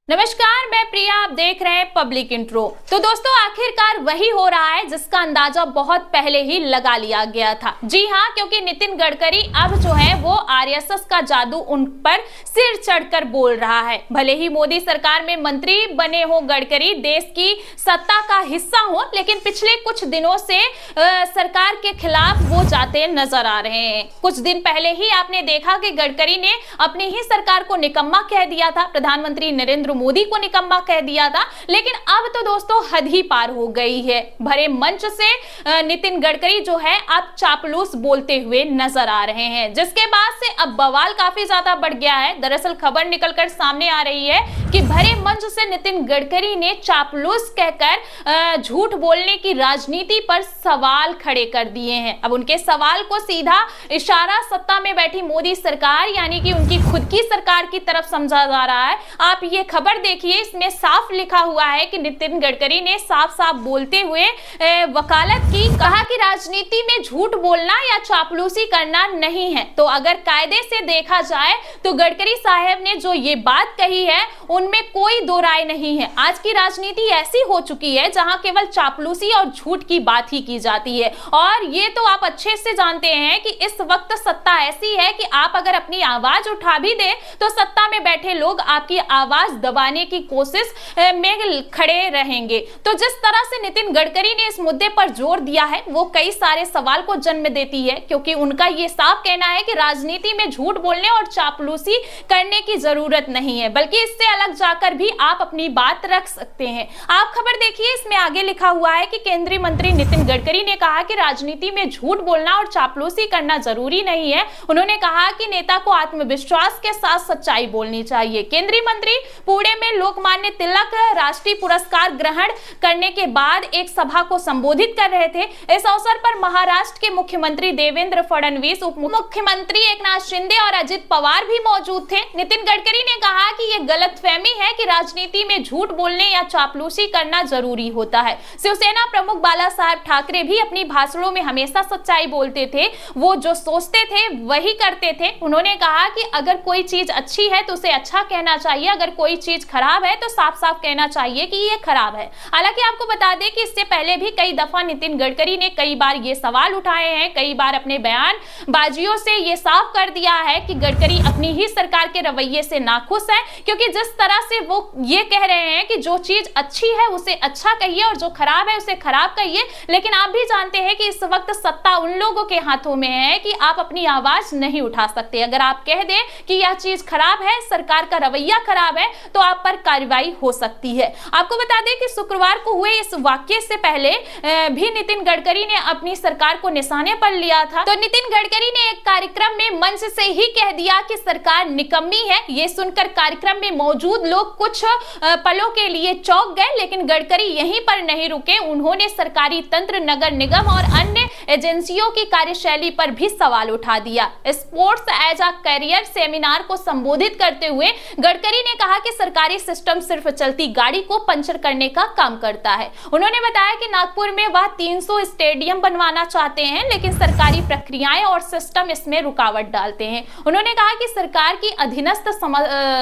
नमस्कार, मैं प्रिया। आप देख रहे हैं पब्लिक इंट्रो। तो दोस्तों, आखिरकार वही हो रहा है जिसका अंदाजा बहुत पहले ही लगा लिया गया था। जी हाँ, क्योंकि नितिन गडकरी अब जो है वो आरएसएस का जादू उन पर सिर चढ़कर बोल रहा है। भले ही मोदी सरकार में मंत्री बने हो गडकरी, देश की सत्ता का हिस्सा हो, लेकिन पिछले कुछ दिनों से सरकार के खिलाफ वो जाते नजर आ रहे हैं। कुछ दिन पहले ही आपने देखा कि गडकरी ने अपनी ही सरकार को निकम्मा कह दिया था, प्रधानमंत्री नरेंद्र मोदी को निकम्मा कह दिया था। लेकिन अब तो दोस्तों हद ही पार हो गई है। भरे मंच से नितिन गडकरी जो है अब चापलूस बोलते हुए नजर आ रहे हैं, जिसके बाद से अब बवाल काफी ज्यादा बढ़ गया है। दरअसल खबर निकलकर सामने आ रही है कि भरे मंच से नितिन गडकरी ने चापलूस कहकर झूठ बोलने की राजनीति पर सवाल खड़े कर दिए हैं। अब उनके सवाल को सीधा इशारा सत्ता में बैठी मोदी सरकार यानी कि उनकी खुद की सरकार की तरफ समझा जा रहा है। आप ये खबर देखिए, इसमें साफ लिखा हुआ है कि नितिन गडकरी ने साफ साफ बोलते हुए वकालत की, कहा कि राजनीति में झूठ बोलना या चापलूसी करना नहीं है। तो अगर कायदे से देखा जाए तो गडकरी साहब ने जो ये बात कही है उनमें कोई दो राय नहीं है। आज की राजनीति ऐसी हो चुकी है जहां केवल चापलूसी और झूठ की बात ही की जाती है। और ये तो आप अच्छे से जानते हैं कि इस वक्त सत्ता ऐसी है कि आप अगर अपनी आवाज उठा भी दे तो सत्ता में बैठे लोग आपकी आवाज दबाने की कोशिश में खड़े रहेंगे। तो जिस तरह से नितिन गडकरी ने इस मुद्दे पर जोर दिया है वो कई सारे सवाल को जन्म देती है, क्योंकि उनका ये साफ कहना है कि राजनीति में झूठ बोलने और चापलूसी करने की जरूरत नहीं है, बल्कि इससे अलग जाकर भी आप अपनी बात रख सकते हैं। आप खबर देखिए, इसमें आगे लिखा हुआ है कि केंद्रीय मंत्री नितिन गडकरी ने कहा कि राजनीति में झूठ बोलना और चापलूसी करना जरूरी नहीं है। उन्होंने कहा कि नेता को आत्मविश्वास के साथ सच्चाई बोलनी चाहिए। केंद्रीय मंत्री पुणे में लोकमान्य तिलक राष्ट्रीय पुरस्कार ग्रहण करने के बाद एक सभा को संबोधित कर रहे थे। इस अवसर पर महाराष्ट्र के मुख्यमंत्री देवेंद्र फडणवीस, उप मुख्यमंत्री एकनाथ शिंदे और अजित पवार भी मौजूद थे। नितिन गडकरी ने कहा कि यह गलतफहमी है कि राजनीति में झूठ बोलने या चापलूसी करना जरूरी होता है। शिवसेना प्रमुख बाला साहेब ठाकरे भी अपनी भाषणों में हमेशा सच्चाई बोलते थे, वो जो सोचते थे वही करते थे। उन्होंने कहा कि अगर कोई चीज अच्छी है तो उसे अच्छा कहना चाहिए, अगर कोई चीज खराब है तो साफ साफ कहना चाहिए कि ये खराब है। हालांकि आपको बता दें कि इससे पहले भी कई दफा नितिन गडकरी ने कई बार ये सवाल उठाए हैं, कई बार अपने बयानबाजियों से ये साफ कर दिया है कि गडकरी अपनी ही सरकार के रवैये से नाखुश है, क्योंकि जिस तरह से वो ये कह रहे हैं कि जो चीज अच्छी है उसे अच्छा कहिए और जो खराब है उसे खराब कहिए। लेकिन आप भी जानते हैं कि इस वक्त सत्ता उन लोगों के हाथों में है कि आप अपनी आवाज नहीं उठा सकते। अगर आप कह दें कि यह चीज खराब है, सरकार का रवैया खराब है, तो आप पर कार्रवाई हो सकती है। आपको बता दें कि शुक्रवार को हुए इस वाक्य से पहले भी नितिन गडकरी ने अपनी सरकार को निशाने पर लिया था। तो नितिन गडकरी ने एक कार्यक्रम में मंच से ही कह दिया कि सरकार निकम्मी है। ये सुनकर कार्यक्रम में मौजूद लोग कुछ पलों के लिए चौंक गए, लेकिन गडकरी यहीं पर नहीं रुके। उन्होंने सरकारी तंत्र, नगर निगम और अन्य एजेंसियों की कार्यशैली पर भी सवाल उठा दिया। Sports as a career seminar को संबोधित करते हुए गडकरी ने कहा कि सरकारी सिस्टम सिर्फ चलती गाड़ी को पंचर करने का काम करता है। उन्होंने बताया कि नागपुर में वह 300 स्टेडियम बनवाना चाहते हैं, लेकिन सरकारी प्रक्रियाएं और सिस्टम इसमें रुकावट डालते हैं। उन्होंने कहा कि सरकार की अधीनस्थ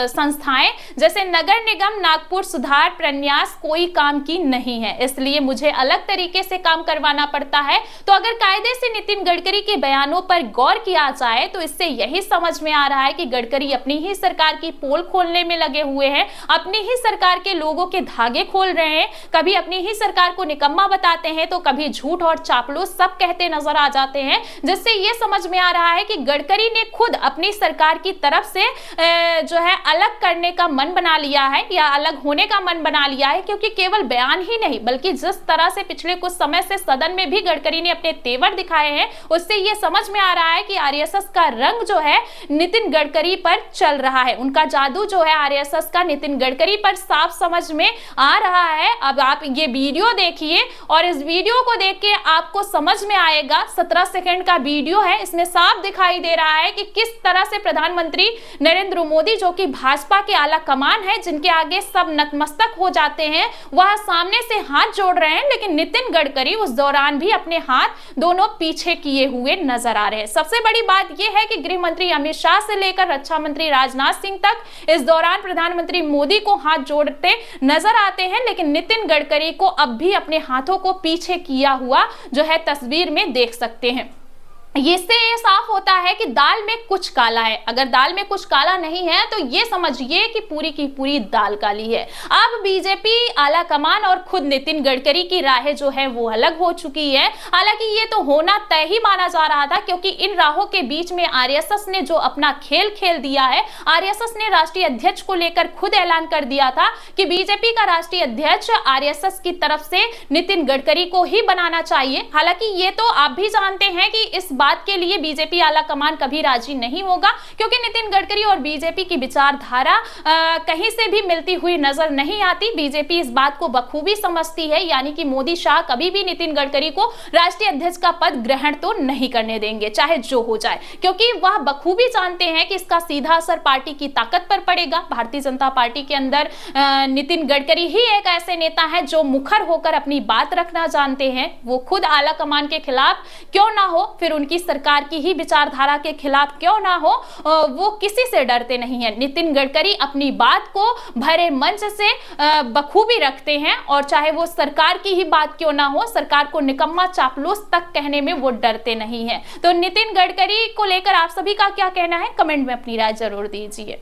संस्थाएं जैसे नगर निगम, नागपुर सुधार प्रन्यास कोई काम की नहीं है, इसलिए मुझे अलग तरीके से काम करवाना पड़ता है। तो अगर कायदे से नितिन गडकरी के बयानों पर गौर किया जाए तो इससे यही समझ में आ रहा है कि गडकरी अपनी ही सरकार की पोल खोलने में लगे हुए हैं, अपनी ही सरकार के लोगों के धागे खोल रहे हैं। कभी अपनी ही सरकार को निकम्मा बताते हैं तो कभी झूठ और चापलूस सब कहते नजर आ जाते हैं, जिससे यह समझ में आ रहा है कि गडकरी ने खुद अपनी सरकार की तरफ से जो है अलग करने का मन बना लिया है या अलग होने का मन बना लिया है। क्योंकि केवल बयान ही नहीं बल्कि जिस तरह से पिछले कुछ समय से सदन में भी गडकरी ने अपने तेवर दिखाए हैं, उससे यह समझ में आ रहा है कि आरएसएस का रंग जो है नितिन गडकरी पर चल रहा है। उनका जादू जो है आरएसएस का नितिन गडकरी पर साफ समझ में आ रहा है। अब आप ये वीडियो देखिए और इस वीडियो को देख के आपको समझ में आएगा। 17 सेकंड का वीडियो है, इसमें साफ दिखाई दे रहा है कि किस तरह से प्रधानमंत्री नरेंद्र मोदी, जो कि भाजपा के आला कमान है, जिनके आगे सब नतमस्तक हो जाते हैं, वह सामने से हाथ जोड़ रहे हैं, लेकिन नितिन गडकरी उस दौरान भी अपने हाथ दोनों पीछे किए हुए नजर आ रहे हैं। सबसे बड़ी बात यह है कि गृह मंत्री अमित शाह से लेकर रक्षा मंत्री राजनाथ सिंह तक इस दौरान प्रधानमंत्री मोदी मोदी को हाथ जोड़ते नजर आते हैं, लेकिन नितिन गडकरी को अब भी अपने हाथों को पीछे किया हुआ जो है तस्वीर में देख सकते हैं। इससे ये साफ होता है कि दाल में कुछ काला है। अगर दाल में कुछ काला नहीं है तो ये समझिए कि पूरी की पूरी दाल काली है। अब बीजेपी आला कमान और खुद नितिन गडकरी की राहें जो है वो अलग हो चुकी है। हालांकि ये तो होना तय ही माना जा रहा था, क्योंकि इन राहों के बीच में आरएसएस ने जो अपना खेल खेल दिया है, आरएसएस ने राष्ट्रीय अध्यक्ष को लेकर खुद ऐलान कर दिया था कि बीजेपी का राष्ट्रीय अध्यक्ष आरएसएस की तरफ से नितिन गडकरी को ही बनाना चाहिए। हालांकि ये तो आप भी जानते हैं कि इस बात के लिए बीजेपी आला कमान कभी राजी नहीं होगा, क्योंकि नितिन गडकरी और बीजेपी की विचारधारा कहीं से भी मिलती हुई नजर नहीं आती। बीजेपी इस बात को बखूबी समझती है, यानी कि मोदी शाह कभी भी नितिन गडकरी को राष्ट्रीय अध्यक्ष का पद ग्रहण तो नहीं करने देंगे, चाहे जो हो जाए, क्योंकि वह बखूबी जानते हैं कि इसका सीधा असर पार्टी की ताकत पर पड़ेगा। भारतीय जनता पार्टी के अंदर नितिन गडकरी ही एक ऐसे नेता है जो मुखर होकर अपनी बात रखना जानते हैं। वो खुद आला कमान के खिलाफ क्यों ना हो, फिर उनकी सरकार की ही विचारधारा के खिलाफ क्यों ना हो, वो किसी से डरते नहीं है। नितिन गडकरी अपनी बात को भरे मंच से बखूबी रखते हैं, और चाहे वो सरकार की ही बात क्यों ना हो, सरकार को निकम्मा चापलूस तक कहने में वो डरते नहीं है। तो नितिन गडकरी को लेकर आप सभी का क्या कहना है, कमेंट में अपनी राय जरूर दीजिए।